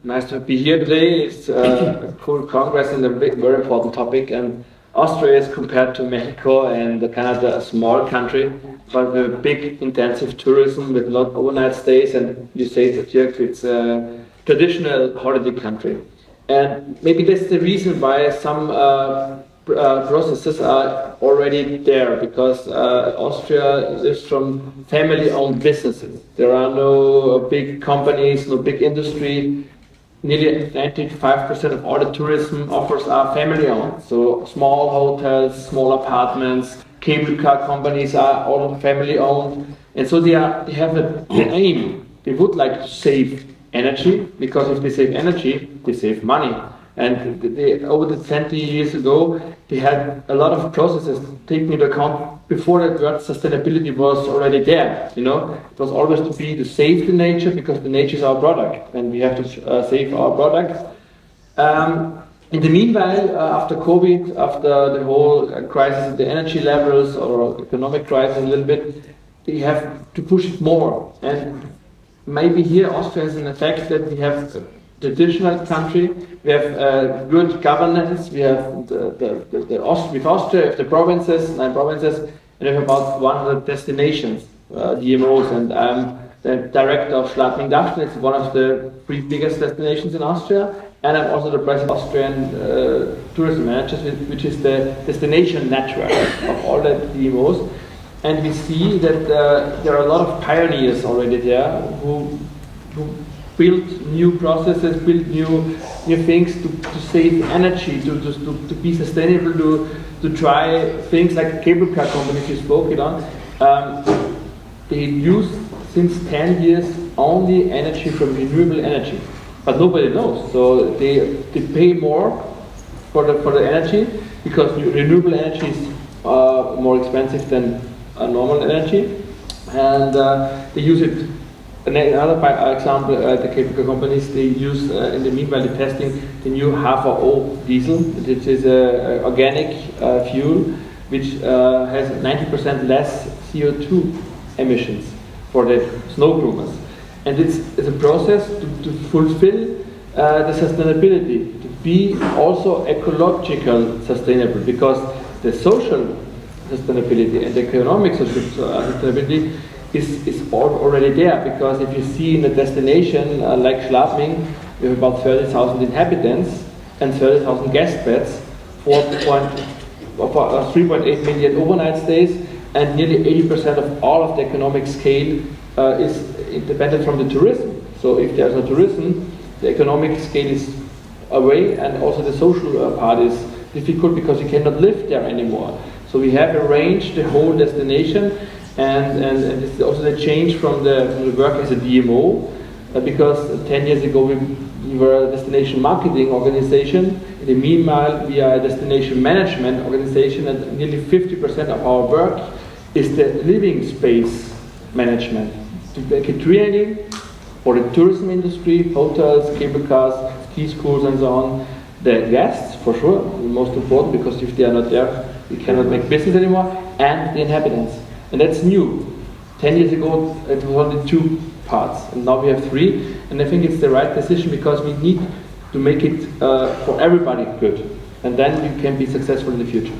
Nice to be here today. It's a cool congress and a very important topic. And Austria is compared to Mexico and Canada a small country, but with a big intensive tourism with a lot of overnight stays. And you say that Dirk, it's a traditional holiday country. And maybe that's the reason why some processes are already there, because Austria lives from family-owned businesses. There are no big companies, no big industry. Nearly 95% of all the tourism offers are family-owned. So small hotels, small apartments, cable car companies are all family-owned. And so they have an aim. They would like to save energy, because if they save energy, they save money. And over the 20 years ago, they had a lot of processes taken into account before that word sustainability was already there. You know, it was always to save the nature, because the nature is our product, and we have to save our products. In the meanwhile, after COVID, after the whole crisis of the energy levels or economic crisis a little bit, they have to push it more. And maybe here Austria has an effect that we have a traditional country, we have good governance, we have with Austria, we have the provinces, 9 provinces, and we have about 100 destinations, DMOs, and I'm the director of Schladming-Dachstein. It's one of the 3 biggest destinations in Austria, and I'm also the president of Austrian Tourism Managers, which is the destination network of all the DMOs. And we see that there are a lot of pioneers already there who build new processes, build new things to save energy, to be sustainable, to try things like cable car companies you spoke it on. They use since 10 years only energy from renewable energy, but nobody knows. So they pay more for the energy, because renewable energy is more expensive than normal energy, and they use it. Another example, the cable car companies, they use in the meanwhile the testing the new H2O diesel, which is an organic fuel, which has 90% less CO2 emissions for the snow groomers. And it's a process to fulfill the sustainability, to be also ecological sustainable, because the social sustainability and the economic sustainability is already there. Because if you see in a destination like Schladming, we have about 30,000 inhabitants and 30,000 guest beds, 3.8 million overnight stays, and nearly 80% of all of the economic scale is independent from the tourism. So if there's no tourism, the economic scale is away, and also the social part is difficult, because you cannot live there anymore. So we have arranged the whole destination, and this is also the change from the work as a DMO, because 10 years ago we were a destination marketing organization. In the meanwhile, we are a destination management organization, and nearly 50% of our work is the living space management, to make a training for the tourism industry, hotels, cable cars, ski schools, and so on. The guests, for sure, the most important, because if they are not there, we cannot make business anymore, and the inhabitants. And that's new. 10 years ago, it was only 2 parts, and now we have 3. And I think it's the right decision, because we need to make it for everybody good. And then you can be successful in the future.